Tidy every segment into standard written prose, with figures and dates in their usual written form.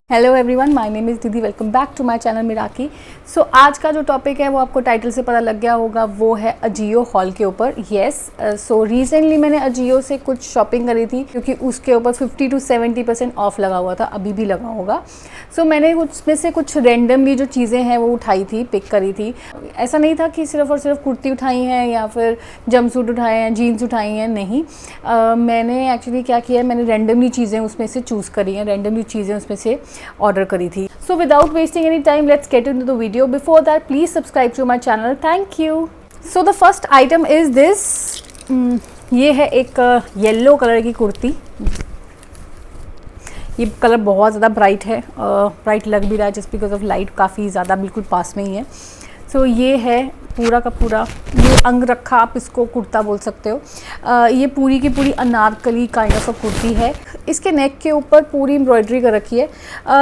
Hello everyone, my name is Didi. Welcome back to my channel Meraki. So आज का जो topic है वो आपको टाइटल से पता लग गया होगा, वो है अजियो हॉल के ऊपर। येस, सो रिसेंटली मैंने अजियो से कुछ शॉपिंग करी थी क्योंकि उसके ऊपर 50 to 70% ऑफ लगा हुआ था, अभी भी लगा होगा। सो मैंने उसमें से कुछ रैंडमली जो चीज़ें हैं वो उठाई थी, पिक करी थी। ऐसा नहीं था कि सिर्फ और सिर्फ कुर्ती उठाई हैं या फिर जंपसूट उठाए हैं, जीन्स उठाई हैं, नहीं। मैंने एक्चुअली क्या किया है, मैंने रैंडमली चीज़ें उसमें से चूज़ करी हैं, रैंडमली चीज़ें उसमें से ऑर्डर करी थी। So without wasting any time, let's get into the video. Before that please subscribe to my channel, thank you. So the first item is this. ये है एक येलो कलर की कुर्ती। ये कलर बहुत ज़्यादा ब्राइट है, ब्राइट लग भी रहा है जस्ट बिकॉज ऑफ लाइट काफ़ी ज़्यादा बिल्कुल पास में ही है। सो ये है पूरा का पूरा, ये अंग रखा आप इसको कुर्ता बोल सकते हो। ये पूरी की पूरी Anarkali kind of a kurti है। इसके नेक के ऊपर पूरी एम्ब्रॉयडरी कर रखी है।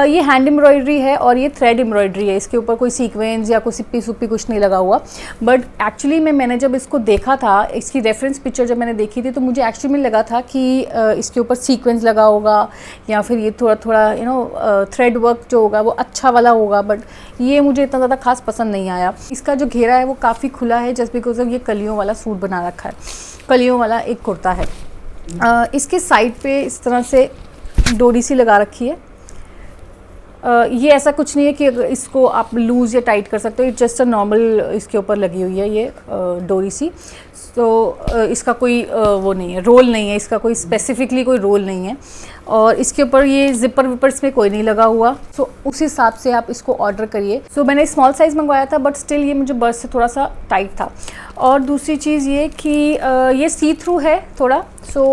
ये हैंड एम्ब्रॉयडरी है और ये थ्रेड एम्ब्रॉयडरी है। इसके ऊपर कोई सीक्वेंस या कोई सिप्पी सुप्पी कुछ नहीं लगा हुआ। बट एक्चुअली मैंने जब इसको देखा था, इसकी रेफरेंस पिक्चर जब मैंने देखी थी, तो मुझे एक्चुअली में लगा था कि इसके ऊपर सीक्वेंस लगा होगा या फिर ये थोड़ा थोड़ा थ्रेड वर्क जो होगा वो अच्छा वाला होगा। बट ये मुझे इतना ज़्यादा खास पसंद नहीं आया। इसका जो घेरा है वो काफ़ी खुला है जस्ट बिकॉज ऑफ ये कलियों वाला सूट बना रखा है, कलियों वाला एक कुर्ता है। इसके साइड पे इस तरह से डोरी सी लगा रखी है। ये ऐसा कुछ नहीं है कि अगर इसको आप लूज़ या टाइट कर सकते हो, इट्स जस्ट अ नॉर्मल इसके ऊपर लगी हुई है ये डोरी सी। तो इसका कोई वो नहीं है, रोल नहीं है, इसका कोई स्पेसिफिकली कोई रोल नहीं है। और इसके ऊपर ये जिपर विपर इसमें कोई नहीं लगा हुआ। सो उस हिसाब से आप इसको ऑर्डर करिए। सो मैंने स्मॉल साइज़ मंगवाया था, बट स्टिल ये मुझे बर्स्ट से थोड़ा सा टाइट था। और दूसरी चीज़ ये कि ये सी थ्रू है थोड़ा। So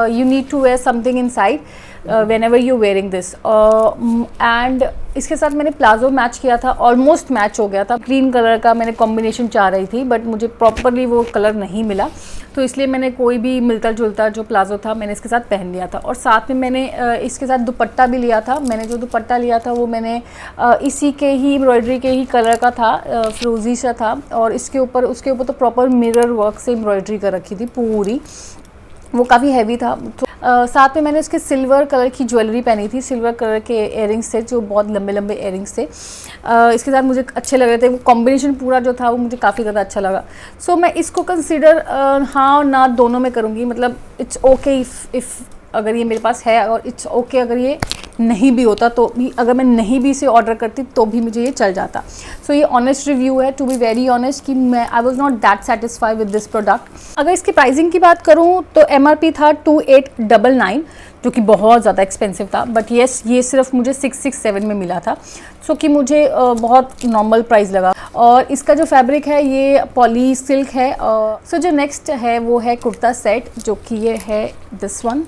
you need to wear something inside whenever you wearing this। And इसके साथ मैंने प्लाजो मैच किया था, ऑलमोस्ट मैच हो गया था। ग्रीन कलर का मैंने कॉम्बिनेशन चाह रही थी, बट मुझे प्रॉपरली वो कलर नहीं मिला, तो इसलिए मैंने कोई भी मिलता जुलता जो प्लाजो था मैंने इसके साथ पहन लिया था। और साथ में मैंने इसके साथ दुपट्टा भी लिया था। मैंने जो दुपट्टा लिया था वो मैंने इसी के ही एम्ब्रॉयडरी के ही कलर का था, फ्रोजी सा था। और उसके ऊपर तो प्रॉपर मिरर वर्क से एम्ब्रॉयडरी कर रखी थी पूरी, वो काफ़ी हैवी था। तो साथ में मैंने उसके सिल्वर कलर की ज्वेलरी पहनी थी, सिल्वर कलर के इयरिंग्स थे जो बहुत लंबे लंबे इयरिंग्स थे। इसके साथ मुझे अच्छे लग रहे थे, वो कॉम्बिनेशन पूरा जो था वो मुझे काफ़ी ज़्यादा अच्छा लगा। सो मैं इसको कंसिडर हाँ और ना दोनों में करूँगी। मतलब इट्स ओके इफ़ अगर ये मेरे पास है, और इट्स ओके अगर ये नहीं भी होता तो भी, अगर मैं नहीं भी इसे ऑर्डर करती तो भी मुझे ये चल जाता। सो ये ऑनेस्ट रिव्यू है, टू बी वेरी ऑनेस्ट, कि I was not that satisfied with this product. अगर इसकी प्राइसिंग की बात करूँ तो MRP था 2899, जो कि बहुत ज़्यादा एक्सपेंसिव था। बट येस, ये सिर्फ मुझे 667 में मिला था। सो कि मुझे बहुत नॉर्मल प्राइस लगा। और इसका जो फैब्रिक है ये पॉली सिल्क है। सो जो नेक्स्ट है वो है कुर्ता सेट, जो कि ये है दिस वन।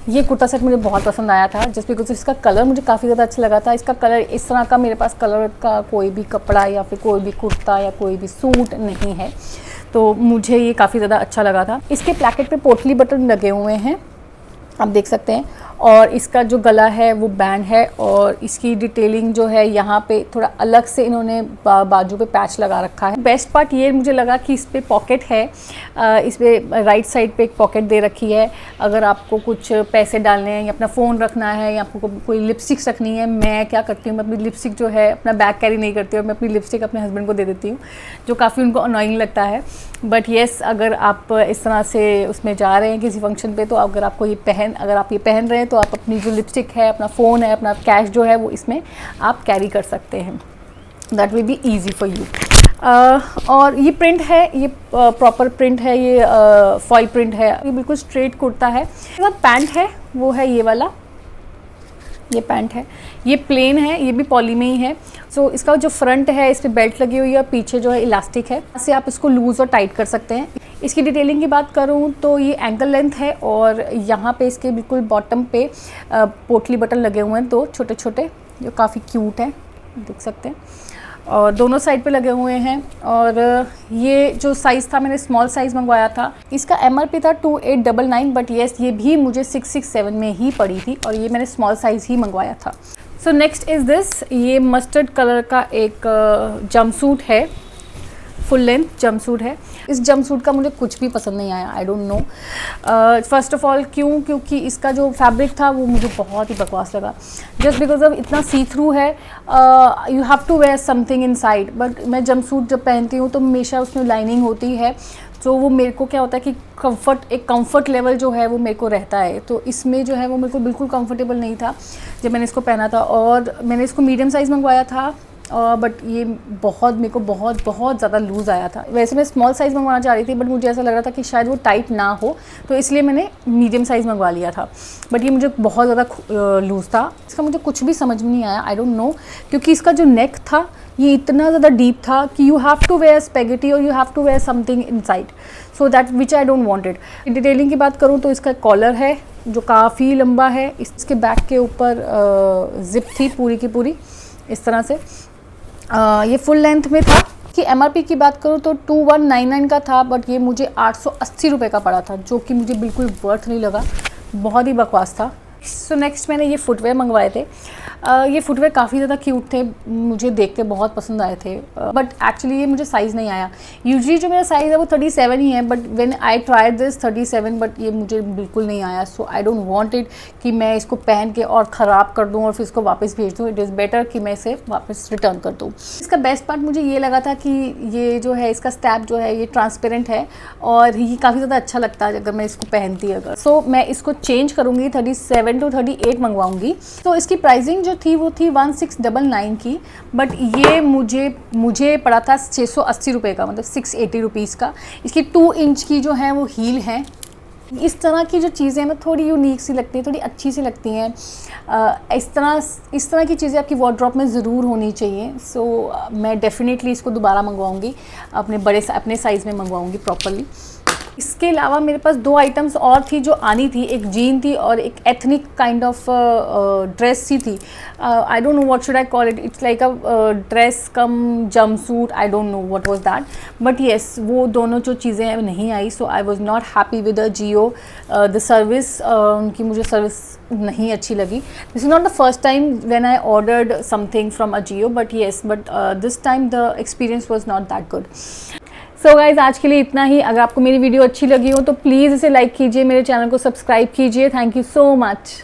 ये कुर्ता सेट मुझे बहुत पसंद आया था जस्ट बिकॉज इसका कलर मुझे काफ़ी ज़्यादा अच्छा लगा था। इसका कलर इस तरह का मेरे पास कलर का कोई भी कपड़ा या फिर कोई भी कुर्ता या कोई भी सूट नहीं है, तो मुझे ये काफ़ी ज़्यादा अच्छा लगा था। इसके प्लैकेट पे पोटली बटन लगे हुए हैं, आप देख सकते हैं। और इसका जो गला है वो बैंड है, और इसकी डिटेलिंग जो है यहाँ पे थोड़ा अलग से इन्होंने बाजू पे पैच लगा रखा है। बेस्ट पार्ट ये मुझे लगा कि इस पे पॉकेट है, इस पे राइट साइड पे एक पॉकेट दे रखी है। अगर आपको कुछ पैसे डालने हैं या अपना फ़ोन रखना है या आपको कोई लिपस्टिक्स रखनी है, मैं क्या करती हूँ, मैं अपनी लिपस्टिक जो है अपना बैग कैरी नहीं करती हूँ, मैं अपनी लिपस्टिक अपने हस्बैंड को दे देती हूँ, जो काफ़ी उनको अनोइंग लगता है। बट येस, अगर आप इस तरह से उसमें जा रहे हैं किसी फंक्शन पे, तो अगर आपको अगर आप ये पहन रहे हैं तो आप अपनी जो लिपस्टिक है, अपना फ़ोन है, अपना कैश जो है वो इसमें आप कैरी कर सकते हैं। That will be easy for you. और ये प्रिंट है, ये प्रॉपर प्रिंट है, ये फॉइल प्रिंट है, ये बिल्कुल स्ट्रेट कुर्ता है। पैंट है वो है ये वाला, ये पैंट है, ये प्लेन है, ये भी पॉली में ही है। सो इसका जो फ्रंट है इस पर बेल्ट लगी हुई है, और पीछे जो है इलास्टिक है, इससे आप इसको लूज़ और टाइट कर सकते हैं। इसकी डिटेलिंग की बात करूं तो ये एंकल लेंथ है, और यहाँ पे इसके बिल्कुल बॉटम पे पोटली बटन लगे हुए हैं, दो छोटे छोटे, जो काफ़ी क्यूट हैं, देख सकते हैं। और दोनों साइड पे लगे हुए हैं। और ये जो साइज़ था मैंने स्मॉल साइज़ मंगवाया था, इसका MRP था 2899, बट येस ये भी मुझे 667 में ही पड़ी थी, और ये मैंने स्मॉल साइज़ ही मंगवाया था। So next is this. ये मस्टर्ड कलर का एक जंपसूट है, फुल लेंथ जंपसूट है। इस जंपसूट का मुझे कुछ भी पसंद नहीं आया, आई don't no. First of all क्योंकि इसका जो फैब्रिक था वो मुझे बहुत ही बकवास लगा, जस्ट बिकॉज ऑफ इतना सी थ्रू है। You have to wear something inside, but मैं जंपसूट जब पहनती हूँ तो हमेशा उसमें लाइनिंग होती है, तो वो मेरे को क्या होता है कि कंफर्ट लेवल जो है वो मेरे को रहता है। तो इसमें जो है वो मेरे को बिल्कुल कंफर्टेबल नहीं था जब मैंने इसको पहना था। और मैंने इसको मीडियम साइज़ मंगवाया था, बट ये मेरे को बहुत ज़्यादा लूज़ आया था। वैसे मैं स्मॉल साइज़ मंगवाना चाह रही थी, बट मुझे ऐसा लग रहा था कि शायद वो टाइट ना हो, तो इसलिए मैंने मीडियम साइज़ मंगवा लिया था। बट ये मुझे बहुत ज़्यादा लूज़ था। इसका मुझे कुछ भी समझ में नहीं आया, आई डोंट नो, क्योंकि इसका जो नेक था ये इतना ज़्यादा डीप था कि you have to wear spaghetti और you have to wear something inside, so that which I don't wanted. Detailing की बात करूँ तो इसका कॉलर है जो काफ़ी लंबा है। इसके बैक के ऊपर जिप थी पूरी की पूरी इस तरह से। ये फुल लेंथ में था। कि MRP की बात करूँ तो 2199 का था, बट ये मुझे 880 रुपये का पड़ा था, जो कि मुझे बिल्कुल वर्थ नहीं लगा, बहुत ही बकवास था। सो नेक्स्ट मैंने ये फुटवेयर मंगवाए थे। ये फुटवेयर काफ़ी ज़्यादा क्यूट थे, मुझे देख के बहुत पसंद आए थे, बट एक्चुअली ये मुझे साइज़ नहीं आया। यूजुअली जो मेरा साइज़ है वो 37 ही है, but when I tried this 37, but ये मुझे बिल्कुल नहीं आया। सो आई डोंट वांट इट कि मैं इसको पहन के और ख़राब कर दूँ और फिर इसको वापस भेज दूँ। इट इज़ बेटर कि मैं इसे वापस रिटर्न कर दूँ। इसका बेस्ट पार्ट मुझे ये लगा था कि ये जो है इसका स्टैप जो है ये ट्रांसपेरेंट है और ये काफ़ी ज़्यादा अच्छा लगता है अगर मैं इसको पहनती अगर। सो मैं इसको चेंज करूँगी, 37 to 38 मंगवाऊंगी। तो इसकी प्राइसिंग जो थी वो थी 1699 की, बट ये मुझे पड़ा था 680 रुपये का, मतलब 680 रुपीज़ का। इसकी 2 इंच की जो है वो हील है। इस तरह की जो चीज़ें हैं ना थोड़ी यूनिक सी लगती हैं, थोड़ी अच्छी सी लगती हैं। इस तरह की चीज़ें आपकी वार्डरोब में ज़रूर होनी चाहिए। सो मैं डेफिनेटली इसको दोबारा मंगवाऊंगी, अपने साइज़ में मंगवाऊंगी प्रॉपरली। इसके अलावा मेरे पास 2 आइटम्स और थी जो आनी थी, एक जीन थी और एक एथनिक काइंड ऑफ ड्रेस सी थी। I don't know what should I call it, it's like a dress cum jumpsuit, I don't know what was that, but yes वो दोनों जो चीज़ें हैं नहीं आई। So I was not happy with the Jio the service. उनकी मुझे service नहीं अच्छी लगी। This is not the first time when I ordered something from a Jio, but yes, but this time the experience was not that good. So guys आज के लिए इतना ही। अगर आपको मेरी वीडियो अच्छी लगी हो तो प्लीज़ इसे लाइक कीजिए, मेरे चैनल को सब्सक्राइब कीजिए। Thank you so much.